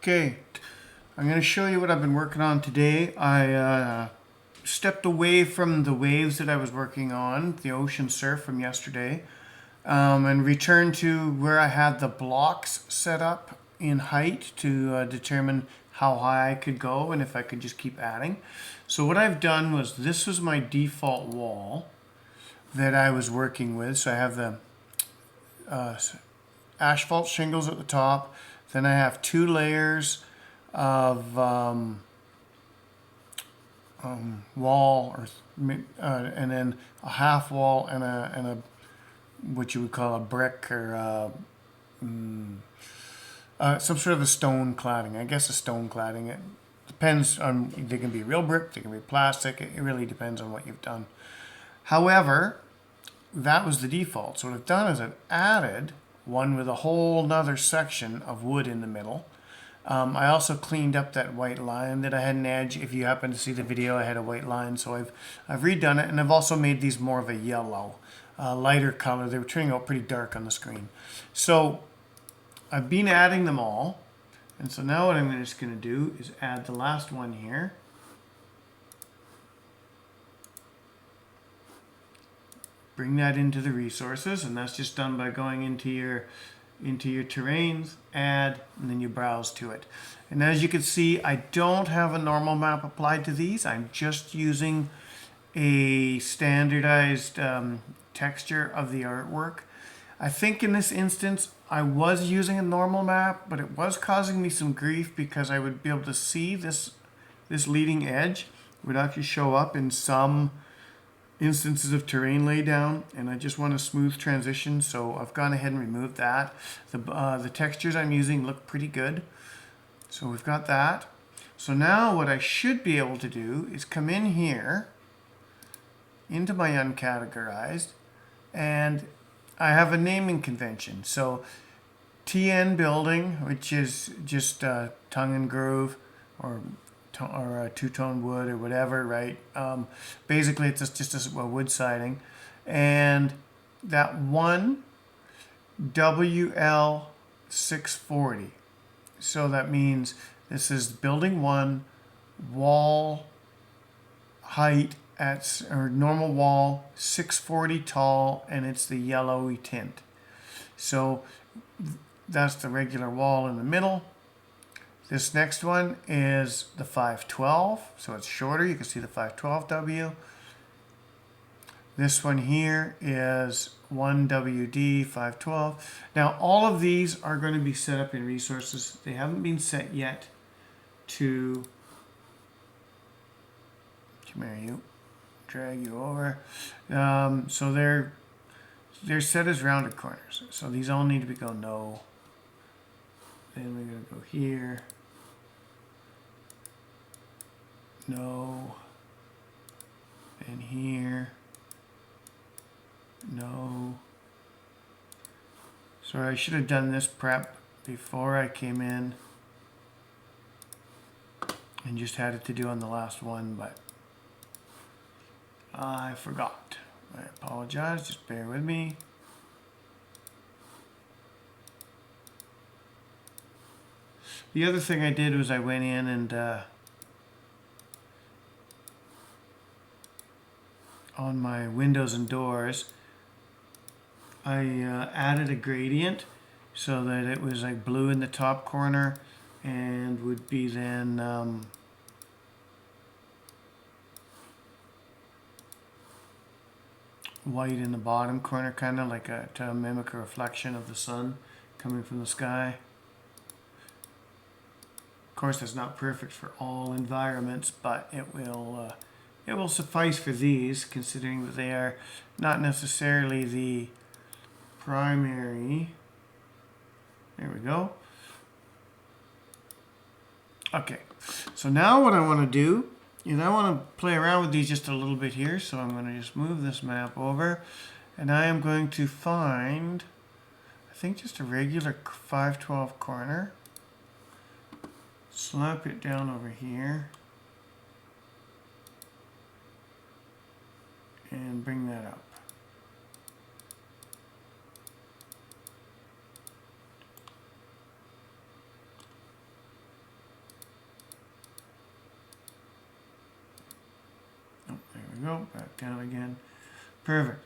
Okay, I'm going to show you what I've been working on today. I stepped away from the waves that I was working on, the ocean surf from yesterday, and returned to where I had the blocks set up in height to determine how high I could go and if I could just keep adding. So what I've done was, this was my default wall that I was working with. So I have the asphalt shingles at the top. Then I have two layers of wall, and then a half wall and a what you would call a brick or some sort of a stone cladding. I guess a stone cladding. It depends on. They can be real brick. They can be plastic. It really depends on what you've done. However, that was the default. So what I've done is I've added one with a whole nother section of wood in the middle. I also cleaned up that white line that I had an edge. If you happen to see the video, I had a white line, so I've redone it, and I've also made these more of a yellow, lighter color. They were turning out pretty dark on the screen. So I've been adding them all, and so now what I'm just going to do is add the last one here. Bring that into the resources, and that's just done by going into your terrains, add, and then you browse to it. And as you can see, I don't have a normal map applied to these. I'm just using a standardized texture of the artwork. I think in this instance, I was using a normal map, but it was causing me some grief because I would be able to see this leading edge would actually show up in some instances of terrain laydown, and I just want a smooth transition, so I've gone ahead and removed that. The textures I'm using look pretty good, so we've got that. So now what I should be able to do is come in here into my uncategorized, and I have a naming convention. So TN building, which is just tongue and groove, or a two-tone wood or whatever, right? Basically, it's just a wood siding. And that one WL640. So that means this is building one, wall height or normal wall, 640 tall, and it's the yellowy tint. So that's the regular wall in the middle. This next one is the 512, so it's shorter. You can see the 512W. This one here is 1WD 512. Now, all of these are going to be set up in resources. They haven't been set yet to, come here, you, drag you over. So they're set as rounded corners. So these all need to go no. Then we're going to go here. No, and here, no. Sorry, I should have done this prep before I came in and just had it to do on the last one, but I forgot. I apologize, just bear with me. The other thing I did was I went in and on my windows and doors, I added a gradient so that it was like blue in the top corner and would be then white in the bottom corner, kind of like to mimic a reflection of the sun coming from the sky. Of course, that's not perfect for all environments, but it will suffice for these, considering that they are not necessarily the primary. There we go. Okay, so now what I want to do is I want to play around with these just a little bit here. So I'm going to just move this map over, and I am going to find, I think, just a regular 512 corner. Slap it down over here. And bring that up. we go, back down again. Perfect.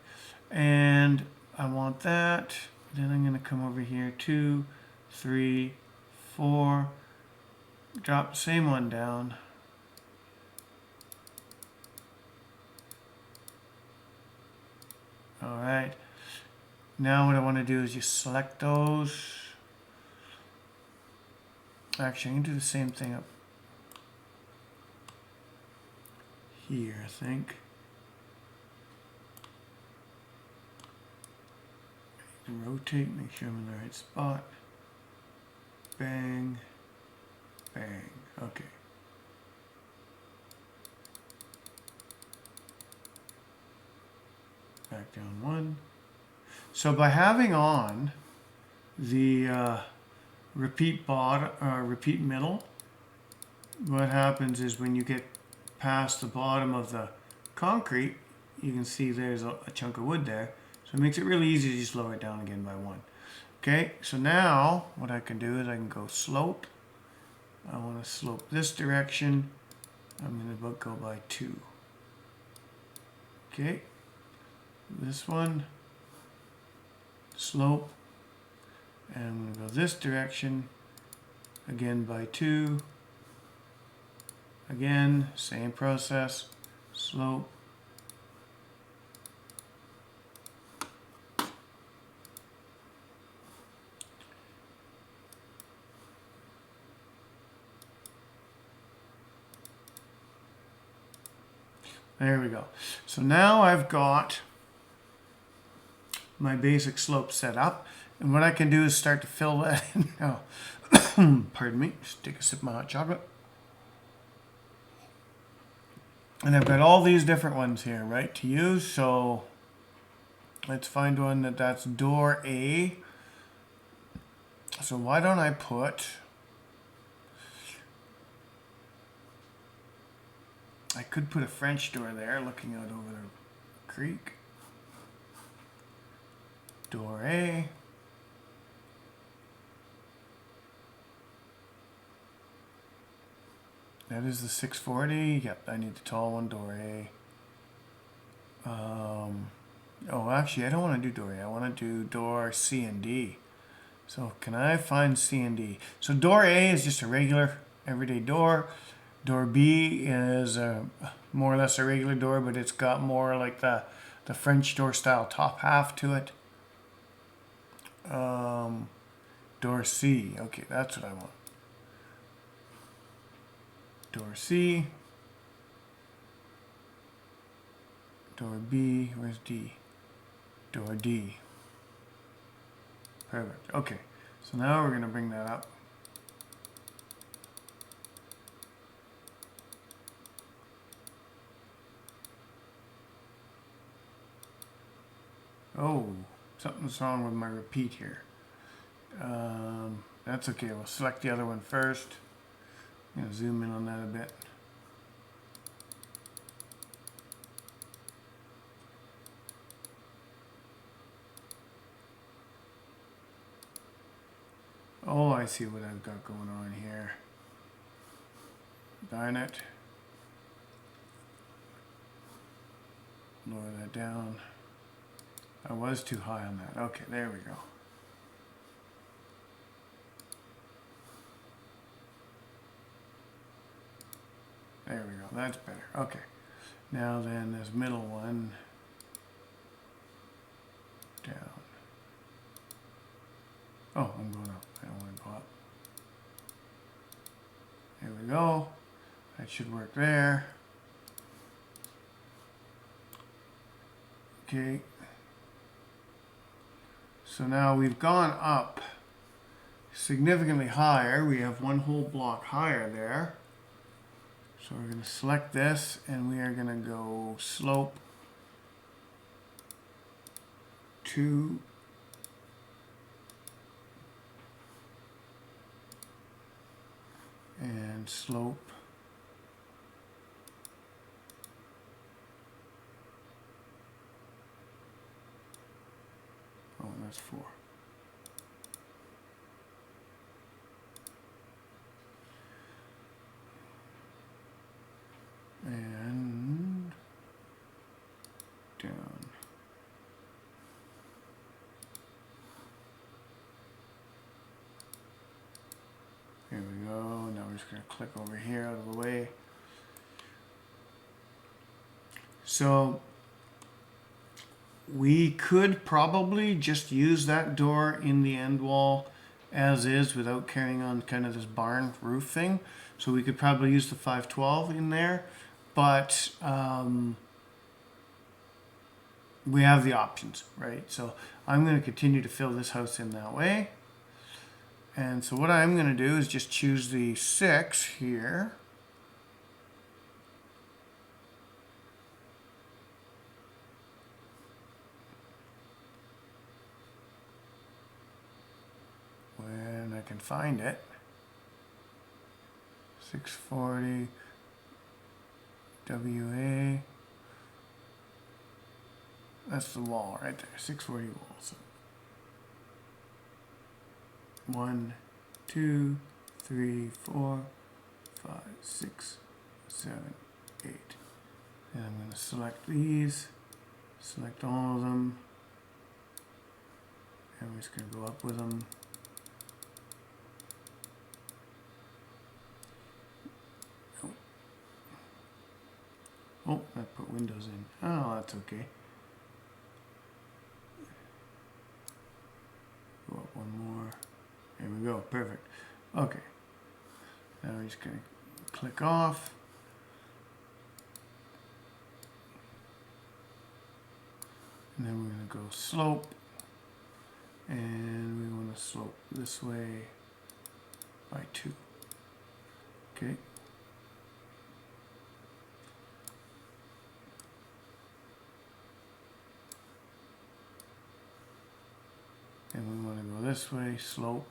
And I want that. Then I'm going to come over here, 2, 3, 4. Drop the same one down. All right. Now what I want to do is just select those. Actually, I can do the same thing up here, I think. Rotate, make sure I'm in the right spot. Bang, bang. Okay. Back down 1. So by having on the repeat repeat middle, what happens is when you get past the bottom of the concrete, you can see there's a chunk of wood there. So it makes it really easy to just lower it down again by 1. Okay, so now what I can do is I can go slope. I want to slope this direction. I'm going to go by 2. Okay, this one, slope, and I'm going to go this direction, again by 2. Again, same process, slope. There we go. So now I've got my basic slope set up. And what I can do is start to fill that in now. Pardon me, just take a sip of my hot chocolate. And I've got all these different ones here, right, to use. So let's find one that's door A. So why don't I put... I could put a French door there looking out over the creek. Door A. That is the 640. Yep, I need the tall one, door A. Oh, actually, I don't want to do door A. I want to do door C and D. So can I find C and D? So door A is just a regular, everyday door. Door B is more or less a regular door, but it's got more like the French door style top half to it. Door C, okay, that's what I want. Door C. Door B, where's D? Door D. Perfect, okay. So now we're gonna bring that up. Oh, something's wrong with my repeat here. That's okay, we'll select the other one first. I'm going to zoom in on that a bit. Oh, I see what I've got going on here. Darn it. Lower that down. I was too high on that. Okay, there we go. There we go, that's better. Okay. Now then, this middle one, down. Oh, I'm going up. I don't want to go up. There we go. That should work there. Okay. So now we've gone up significantly higher. We have one whole block higher there. So we're going to select this and we are going to go slope 2. And slope . Oh, that's 4. And we're just going to click over here out of the way. So we could probably just use that door in the end wall as is without carrying on kind of this barn roof thing. So we could probably use the 512 in there, but we have the options, right? So I'm going to continue to fill this house in that way. And so what I'm going to do is just choose the 6 here. When I can find it. 640 WA. That's the wall right there. 640 walls. 1, 2, 3, 4, 5, 6, 7, 8. And I'm going to select these. Select all of them. And we're just going to go up with them. Oh, I put windows in. Oh, that's okay. Go up one more. There we go. Perfect. Okay. Now we're just going to click off. And then we're going to go slope. And we want to slope this way by 2. Okay. And we want to go this way, slope,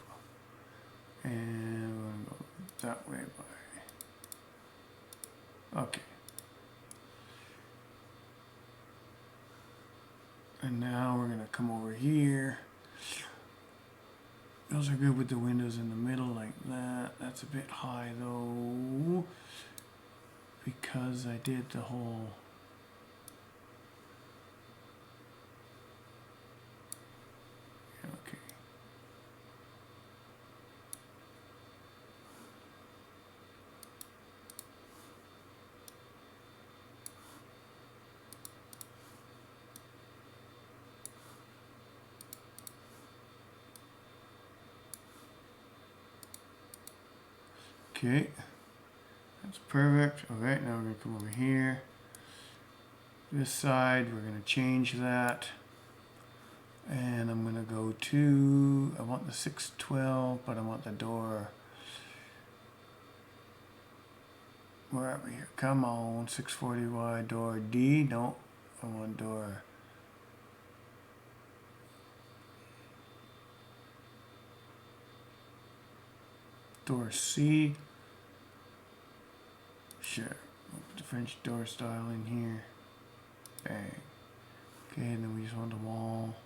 and we want to go that way by, okay. And now we're going to come over here. Those are good with the windows in the middle like that. That's a bit high though, because I did the whole okay. Okay, that's perfect. Okay, now we're going to come over here. This side, we're going to change that. And I'm going to go to, I want the 612, but I want the door. Where are we here? Come on, 640 wide, door D. No, I want door. Door C. Sure. Put the French door style in here. Bang. Okay, and then we just want the wall.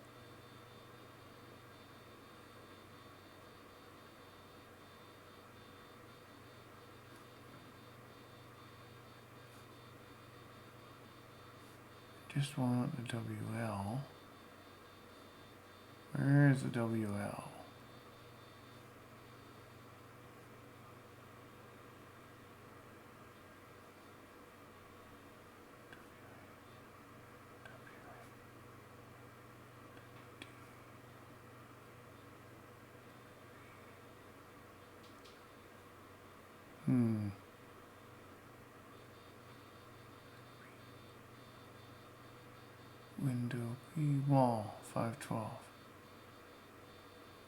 Just want the WL. Where is the WL? Window P wall 512.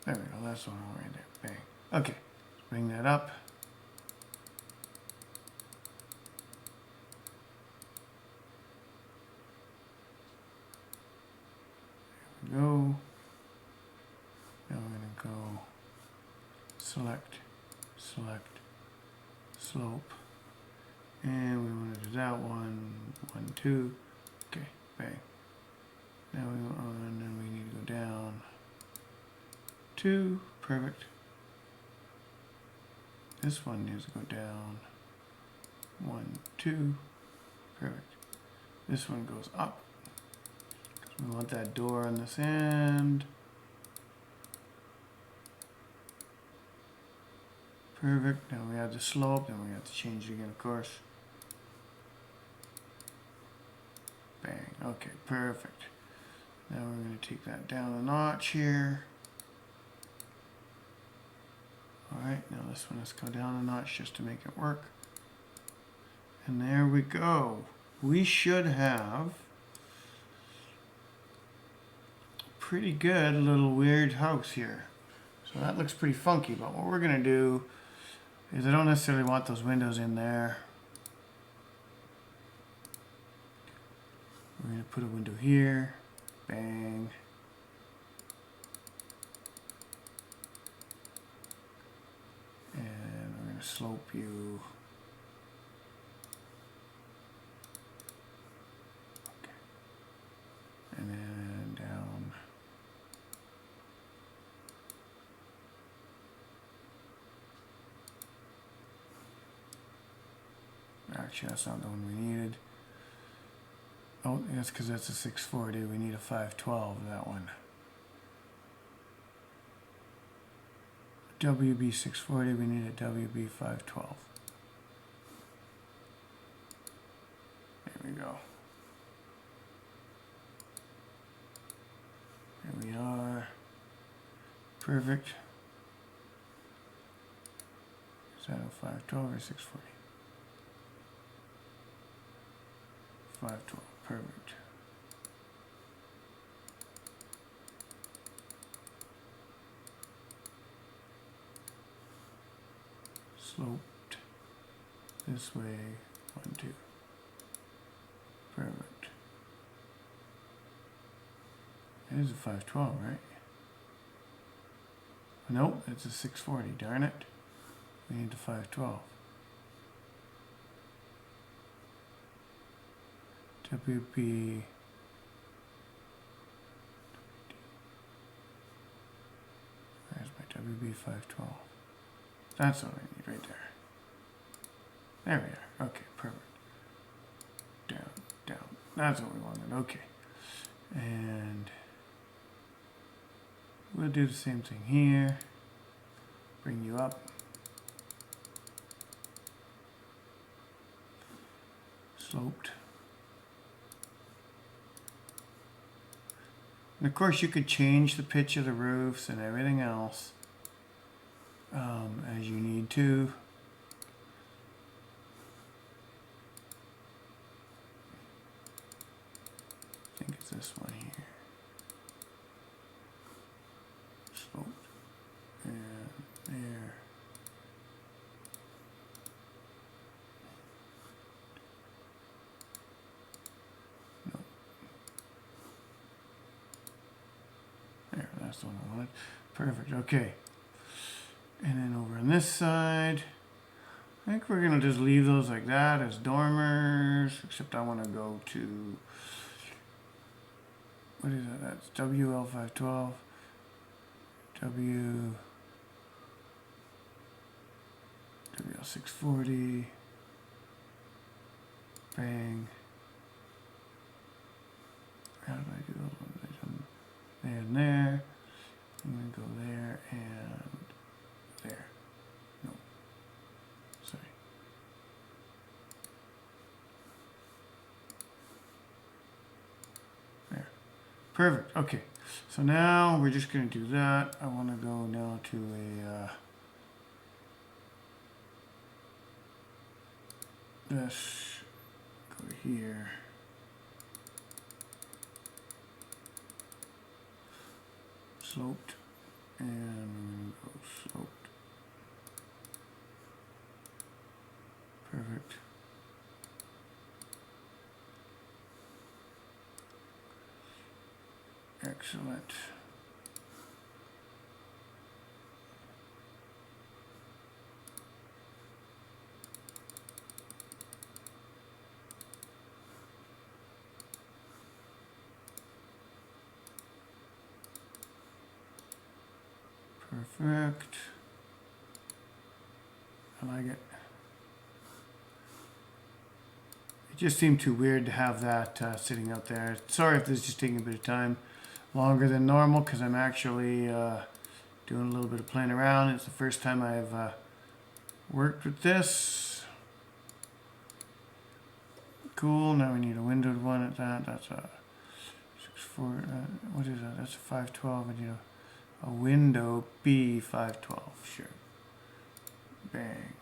There we go. That's the one right there. Bang. Okay. Bring that up. There we go. Now we're going to go select, select, slope. And we want to do that one, 1, 2. Okay. Bang. Now we want, and then we need to go down 2, perfect. This one needs to go down 1, 2, perfect. This one goes up. We want that door on this end. Perfect. Now we add the slope, then we have to change it again, of course. Bang. Okay, perfect. Now we're going to take that down a notch here. Alright, now this one has to go down a notch just to make it work. And there we go. We should have a pretty good little weird house here. So that looks pretty funky, but what we're going to do is I don't necessarily want those windows in there. We're going to put a window here. Bang. And we're going to slope you. Okay. And then down. Actually, that's not the one we needed. Oh, that's because that's a 640. We need a 512, that one. WB 640, we need a WB 512. There we go. There we are. Perfect. Is that a 512 or 640? 512. Perfect. Sloped this way. 1, 2. Perfect. It is a 512, right? Nope, it's a 640. Darn it. We need the 512. WB. Where's my WB 512? That's what I need right there. There we are. Okay, perfect. Down, down. That's what we wanted. Okay. And we'll do the same thing here. Bring you up. Sloped. And of course you could change the pitch of the roofs and everything else as you need to. I think it's this one here. Sloped. And there. There, that's the one I wanted. Perfect, okay. And then over on this side, I think we're going to just leave those like that as dormers, except I want to go to, what is that? That's WL512, WL640, bang. How do I do those ones? There and there. I'm going to go there and there. No. Sorry. There. Perfect. Okay. So now we're just going to do that. I want to go now to a this. Go to here. Sloped, and I'm going to go sloped. Perfect. Excellent. Perfect. I like it. It just seemed too weird to have that sitting out there. Sorry if this is just taking a bit of time, longer than normal, because I'm actually doing a little bit of playing around. It's the first time I've Worked with this. Cool. Now we need a windowed one at that. That's a 6.4. What is that? That's a 512. I need a window B 512. Sure. Bang.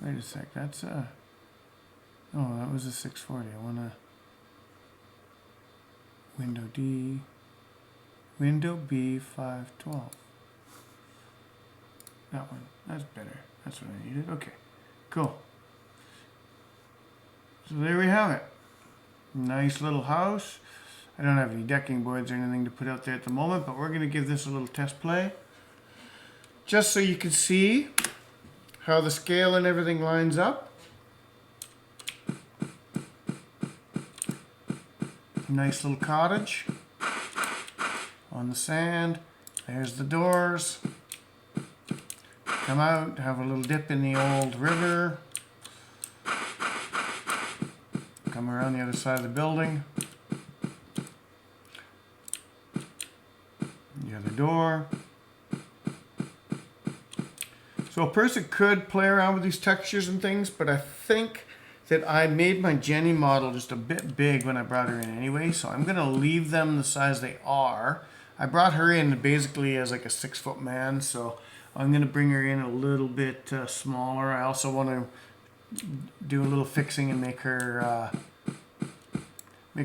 Wait a sec. That's a. Oh, that was a 640. I want a window D. Window B 512. That one. That's better. That's what I needed. Okay. Cool. So there we have it. Nice little house. I don't have any decking boards or anything to put out there at the moment, but we're going to give this a little test play. Just so you can see how the scale and everything lines up. Nice little cottage on the sand. There's the doors. Come out, have a little dip in the old river. Come around the other side of the building. The other door. So a person could play around with these textures and things, but I think that I made my Jenny model just a bit big when I brought her in anyway, so I'm going to leave them the size they are. I brought her in basically as like a 6-foot man, so I'm going to bring her in a little bit smaller. I also want to do a little fixing and make her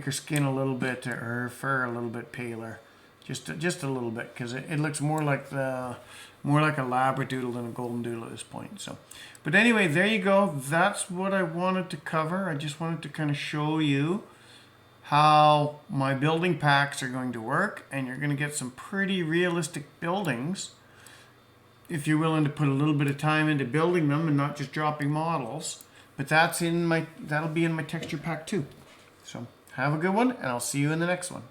skin a little bit, or her fur a little bit paler, just a little bit, because it looks more like a labradoodle than a golden doodle at this point. So, but anyway, there you go. That's what I wanted to cover. I just wanted to kind of show you how my building packs are going to work, and you're going to get some pretty realistic buildings if you're willing to put a little bit of time into building them and not just dropping models. But that'll be in my texture pack too. So have a good one, and I'll see you in the next one.